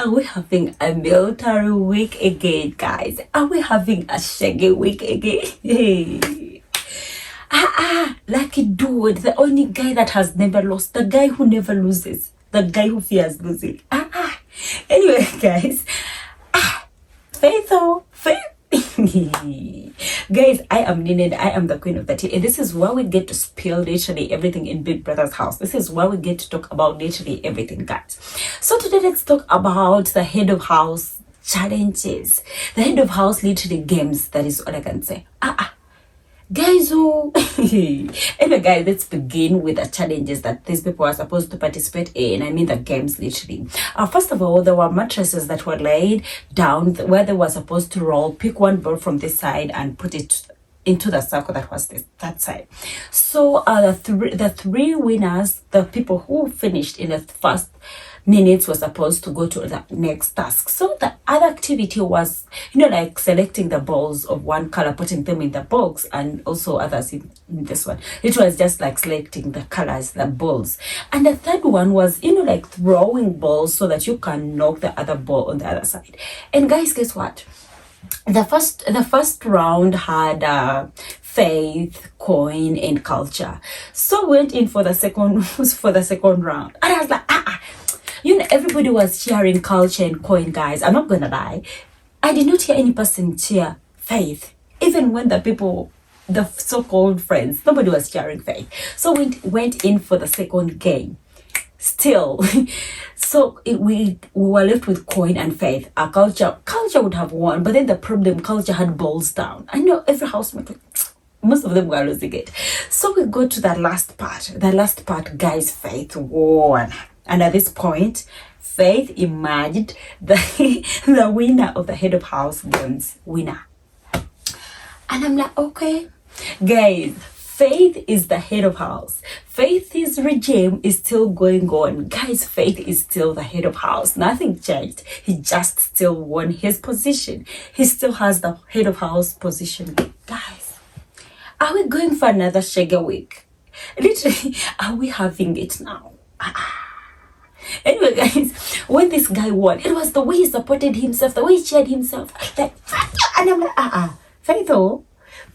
Are we having a military week again, guys? Are we having a Shege week again? Hey. Lucky dude, the only guy that has never lost, the guy who never loses, the guy who fears losing. Anyway, guys, Faith. Guys, I am Nina, I am the queen of the tea, and this is where we get to spill literally everything in Big Brother's house. This is where we get to talk about literally everything, guys. So today let's talk about the head of house challenges, the head of house literally games. That is all I can say. Guys, anyway, guys, let's begin with the challenges that these people are supposed to participate in. I mean, the games, literally. First of all, there were mattresses that were laid down where they were supposed to roll, pick one ball from this side and put it into the circle that was that side. So the three winners, the people who finished in the first minutes, were supposed to go to the next task. So the other activity was, like selecting the balls of one color, putting them in the box, and also others in this one. It was just like selecting the colors, the balls. And the third one was, like throwing balls so that you can knock the other ball on the other side. And guys, guess what? The first round had faith, coin, and culture. So went in for the second round, and I was like, everybody was cheering culture and coin, guys. I'm not gonna lie, I did not hear any person cheer faith. Even when the so-called friends, nobody was cheering faith. So went in for the second game. Still, so we were left with coin and faith. Our culture would have won, but then the problem, culture had balls down. I know every housemate, most of them were losing it. So we go to the last part. The last part, guys, faith won. And at this point, Faith emerged the winner of the head of house games winner. And I'm like, okay, guys, Faith is the head of house. Faith's regime is still going on. Guys, Faith is still the head of house. Nothing changed. He just still won his position. He still has the head of house position. Guys, are we going for another Shege week? Literally, are we having it now? Anyway, guys, when this guy won, it was the way he supported himself, the way he cheered himself, like, and I'm like, Faith.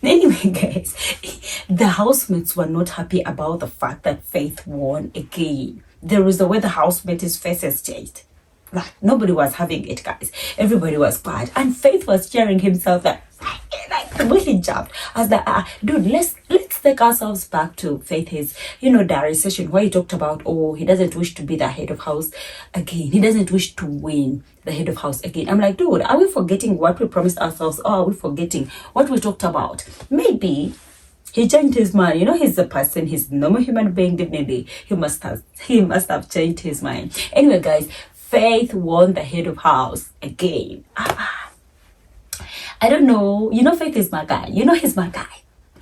Anyway, guys, the housemates were not happy about the fact that Faith won again. There was the way the housemates' faces changed. Like, nobody was having it, guys. Everybody was bad, and Faith was cheering himself like the way he jumped. I was like, dude, let's take ourselves back to Faith's, Dorris's session where he talked about, he doesn't wish to be the head of house again. He doesn't wish to win the head of house again. I'm like, dude, are we forgetting what we promised ourselves, or are we forgetting what we talked about? Maybe he changed his mind. He's a person, he's a normal human being, definitely. He must have changed his mind. Anyway, guys, Faith won the head of house again. I don't know. Faith is my guy. He's my guy.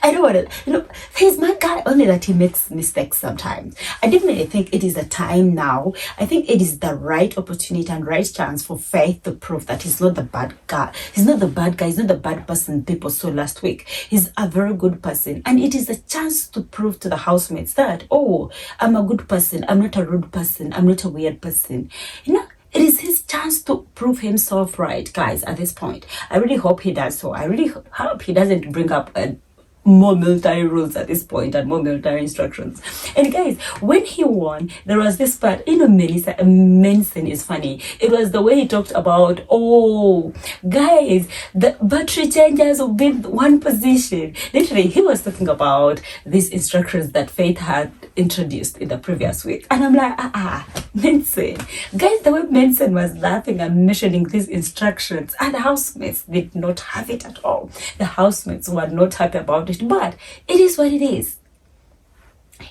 I don't want to, he's my guy, only that he makes mistakes sometimes. I definitely think it is the time now. I think it is the right opportunity and right chance for Faith to prove that he's not the bad guy. He's not the bad guy. He's not the bad person people saw last week. He's a very good person. And it is a chance to prove to the housemates that, I'm a good person. I'm not a rude person. I'm not a weird person. It is his chance to prove himself right, guys, at this point. I really hope he does so. I really hope he doesn't bring up more military rules at this point and more military instructions. And guys, when he won, there was this part, Mensan is funny. It was the way he talked about, guys, the battery changers will be one position. Literally, he was talking about these instructions that Faith had introduced in the previous week. And I'm like, Mensan. Guys, the way Mensan was laughing and mentioning these instructions, and the housemates did not have it at all. The housemates were not happy about it. But it is what it is.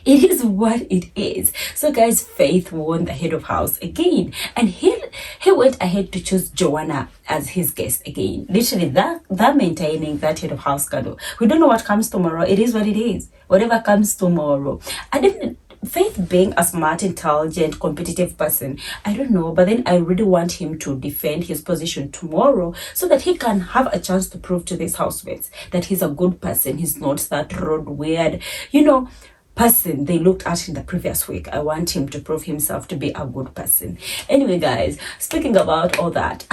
It is what it is. So guys, Faith won the head of house again, and he went ahead to choose Joanna as his guest again. Literally, that maintaining that head of house candle. We don't know what comes tomorrow. It is what it is. Whatever comes tomorrow. And even Faith being a smart, intelligent, competitive person, I don't know, but then I really want him to defend his position tomorrow so that he can have a chance to prove to these housemates that he's a good person. He's not that rude, weird, person they looked at in the previous week. I want him to prove himself to be a good person. Anyway, guys, speaking about all that,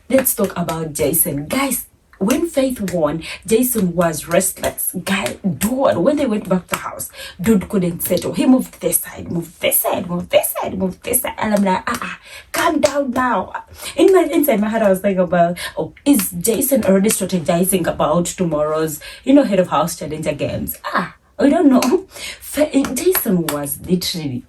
let's talk about Jayson. Guys, when Faith won, Jayson was restless. Guy, dude, when they went back to the house, dude couldn't settle. He moved this side, moved this side, moved this side, moved this side. And I'm like, calm down now. Inside my head, I was thinking about, is Jayson already strategizing about tomorrow's, head of house challenger games? I don't know. Jayson was literally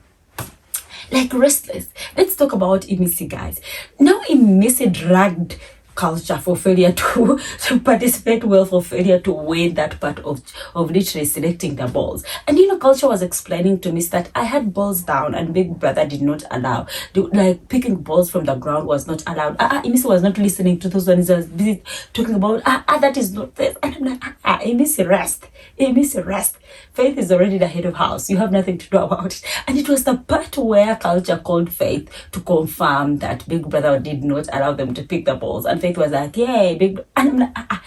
like restless. Let's talk about Imisi, guys. Now Imisi dragged culture for failure to participate well, for failure to win that part of literally selecting the balls. And culture was explaining to me that I had balls down and Big Brother did not allow, like picking balls from the ground was not allowed. Imisi was not listening to those ones. He was busy talking about that is not this. And I'm like, Imisi, rest. Imisi, rest. Faith is already the head of house. You have nothing to do about it. And it was the part where culture called Faith to confirm that Big Brother did not allow them to pick the balls. And Faith was like, yay, Big Brother. And I'm like,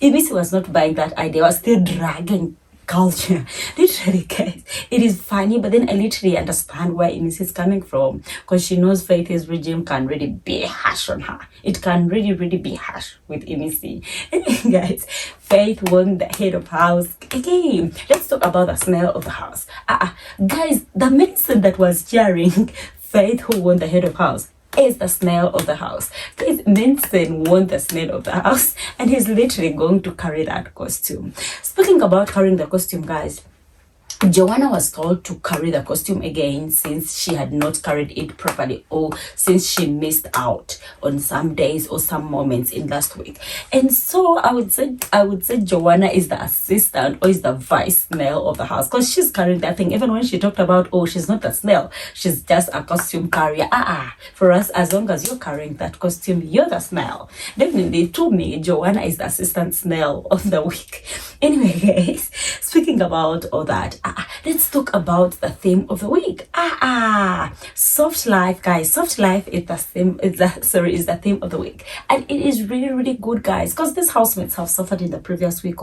Imisi was not buying that idea. I was still dragging culture. Literally, guys, it is funny, but then I literally understand where Imisi is coming from, because she knows Faith's regime can really be harsh on her. It can really, really be harsh with Imisi. Anyway, guys, Faith won the head of house again. Let's talk about the snail of the house. Guys, the Mensan that was cheering Faith, who won the head of house, is the snail of the house. Guys, Mensan won the snail of the house, and he's literally going to carry that costume. Speaking about carrying the costume, guys, Joana was told to carry the costume again since she had not carried it properly, or since she missed out on some days or some moments in last week. And so I would say Joana is the assistant or is the vice snail of the house, because she's carrying that thing. Even when she talked about, she's not a snail, she's just a costume carrier. For us, as long as you're carrying that costume, you're the snail. Definitely, to me, Joana is the assistant snail of the week. Anyway, guys, speaking about all that, let's talk about the theme of the week. Soft life, guys. Soft life is the theme of the week, and it is really, really good, guys, because these housemates have suffered in the previous week.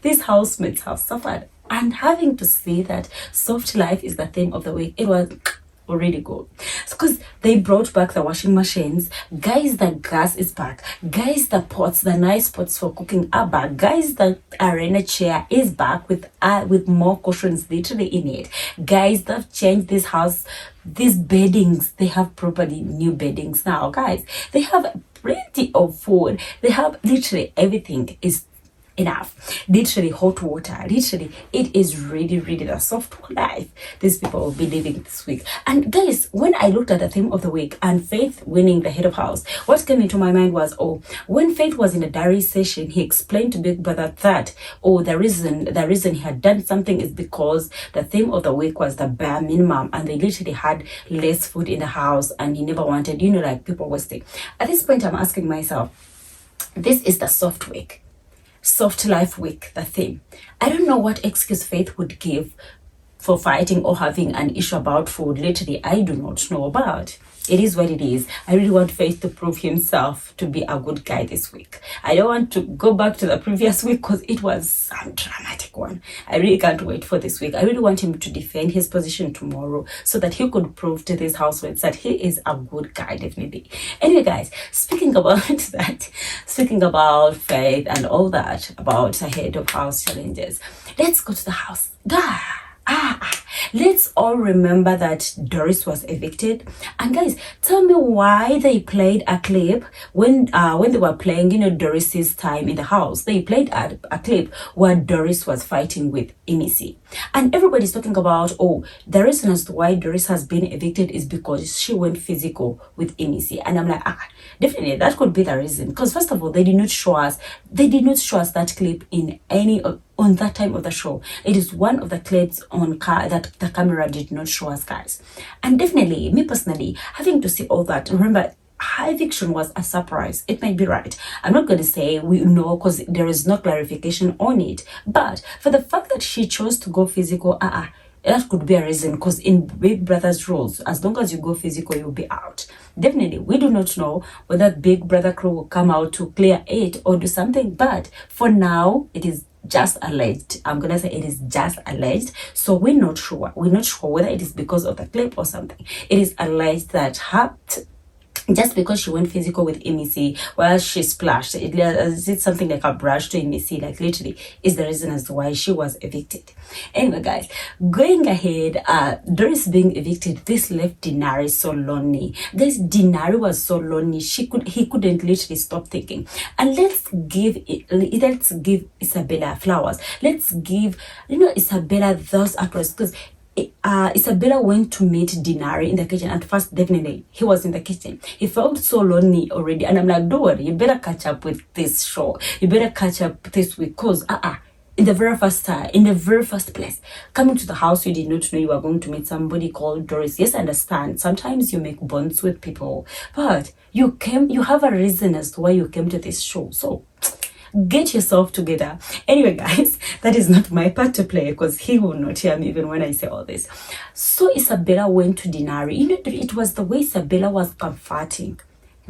These housemates have suffered, and having to see that soft life is the theme of the week, it was really good, because they brought back the washing machines, guys. The gas is back, guys. The pots, the nice pots for cooking are back, guys. The arena chair is back with more cushions literally in it, guys. They've changed this house. These beddings, they have properly new beddings now, guys. They have plenty of food. They have literally everything is enough. Literally hot water. Literally, it is really, really the soft life these people will be living this week. And guys, when I looked at the theme of the week and Faith winning the head of house, what came into my mind was, when Faith was in a Dorris's session, he explained to Big Brother that, the reason he had done something is because the theme of the week was the bare minimum, and they literally had less food in the house, and he never wanted, like people wasting. At this point, I'm asking myself, this is the soft week. Soft life week, the theme. I don't know what excuse Faith would give for fighting or having an issue about food. Literally, I do not know about. It is what it is. I really want Faith to prove himself to be a good guy this week. I don't want to go back to the previous week because it was some dramatic one. I really can't wait for this week. I really want him to defend his position tomorrow so that he could prove to these housemates that he is a good guy, definitely. Anyway, guys, speaking about that, speaking about Faith and all that, about the head of house challenges, let's go to the house. Let's all remember that Doris was evicted. And guys, tell me why they played a clip when they were playing, Dorris'S time in the house. They played a clip where Doris was fighting with Imisi. And everybody's talking about, the reason as to why Doris has been evicted is because she went physical with Imisi. And I'm like, definitely that could be the reason. Because first of all, they did not show us that clip in any on that time of the show. It is one of the clips on that the camera did not show us, guys. And definitely, me personally, having to see all that, remember, her eviction was a surprise. It might be right. I'm not going to say we know because there is no clarification on it. But for the fact that she chose to go physical, that could be a reason, because in Big Brother's rules, as long as you go physical, you'll be out. Definitely, we do not know whether Big Brother crew will come out to clear it or do something, but for now, it is just alleged. I'm gonna say it is just alleged. So we're not sure. We're not sure whether it is because of the clip or something. It is alleged that just because she went physical with Imisi, well, she splashed. It's something like a brush to Imisi, like literally, is the reason as to why she was evicted. Anyway, guys, going ahead, Doris being evicted, this left Denari so lonely. This Denari was so lonely, he couldn't literally stop thinking. And let's give Isabella flowers. Let's give, Isabella those actors, because Isabella went to meet Denari in the kitchen. At first, definitely, he was in the kitchen. He felt so lonely already. And I'm like, don't worry, you better catch up with this show. You better catch up this week. Because, in the very first place, coming to the house, you did not know you were going to meet somebody called Doris. Yes, I understand. Sometimes you make bonds with people. But you have a reason as to why you came to this show. So, get yourself together. Anyway, guys, that is not my part to play because he will not hear me even when I say all this. So Isabella went to Denari. It was the way Isabella was comforting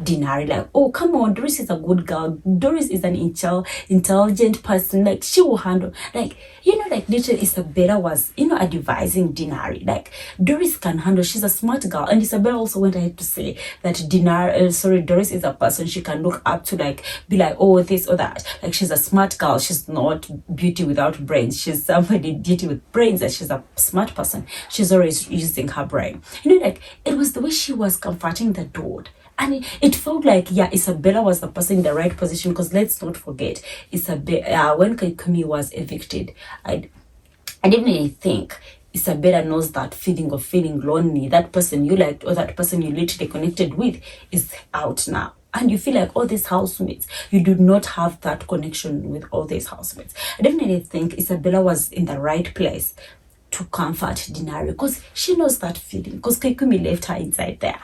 Denari, like, oh, come on, Doris is a good girl. Doris is an intelligent person. Like, she will handle, like, like literally Isabella was, advising Denari. Like, Doris can handle, she's a smart girl. And Isabella also went ahead to say that Doris is a person she can look up to, like, be like, oh, this or that. Like, she's a smart girl. She's not beauty without brains. She's somebody beauty with brains, and she's a smart person. She's always using her brain. Like, it was the way she was comforting the dude. And it felt like, Isabella was the person in the right position, because let's not forget, Isabella, when Kaikumi was evicted, I definitely think Isabella knows that feeling of feeling lonely. That person you liked or that person you literally connected with is out now. And you feel like all these housemates, you do not have that connection with all these housemates. I definitely think Isabella was in the right place to comfort Denari, because she knows that feeling, because Kaikumi left her inside there.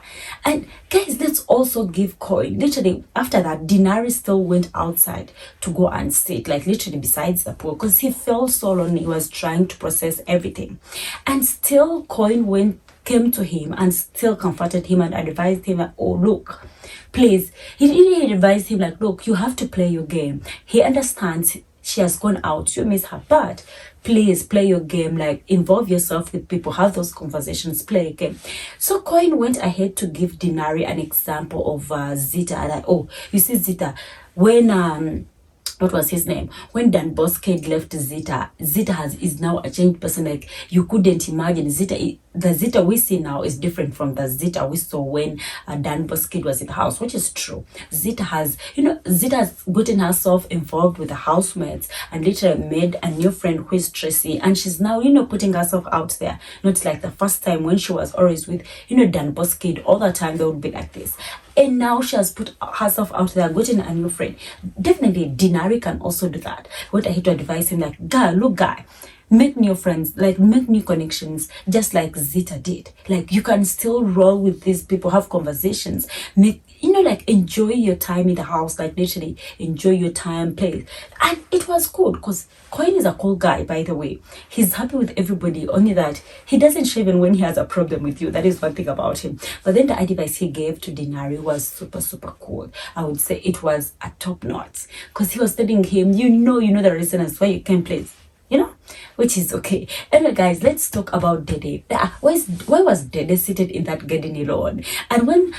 And guys, let's also give coin. Literally, after that, Denari still went outside to go and sit, like literally besides the pool, because he felt so lonely. He was trying to process everything. And still, coin came to him and still comforted him and advised him, like, oh, look, please. He really advised him, like, look, you have to play your game. He understands she has gone out, you miss her, but please play your game, like involve yourself with people, have those conversations, play a game. So Coin went ahead to give Denari an example of Zita. Like, oh, you see Zita, when what was his name? When Dan Boskade left Zita, is now a changed person. Like, you couldn't imagine the Zita we see now is different from the Zita we saw when Dan Boskade was in the house, which is true. Zita has gotten herself involved with the housemates and literally made a new friend who is Tracy, and she's now, putting herself out there. Not like the first time when she was always with, Dan Boskade all the time, they would be like this. And now she has put herself out there, gotten a new friend. Definitely, Denari can also do that. What I hate to advise him, like, guy, make new friends, like make new connections, just like Zita did. Like, you can still roll with these people, have conversations, make, like enjoy your time in the house, like literally enjoy your time, play. And it was good, because Coin is a cool guy, by the way. He's happy with everybody, only that he doesn't show even when he has a problem with you. That is one thing about him. But then the advice he gave to Denari was super, super cool. I would say it was a top notch, because he was telling him, you know the reasons why you can play, which is okay. Anyway, guys, let's talk about Dede. Why was Dede seated in that garden alone? And when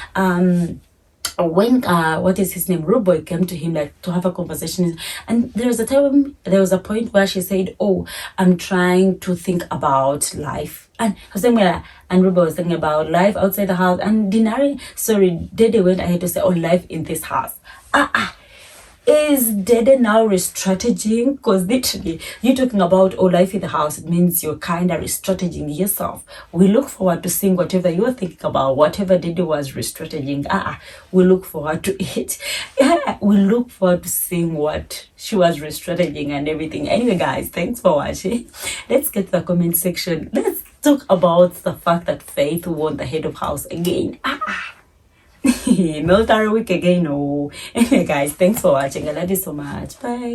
what is his name, Ruboy, came to him, like, to have a conversation, and there was a point where she said, oh, I'm trying to think about life, and Ruboy was thinking about life outside the house, and Dede went ahead to say, oh, life in this house. Is Dede now re-strategizing? Because literally, you're talking about, oh, life in the house, it means you're kind of re-strategizing yourself. We look forward to seeing whatever you're thinking about, whatever Dede was re-strategizing. We look forward to it. We look forward to seeing what she was re-strategizing and everything. Anyway, guys, thanks for watching. Let's get to the comment section. Let's talk about the fact that Faith won the head of house again. Military Weekagain. Oh, anyway, guys, thanks for watching. I love you so much. Bye.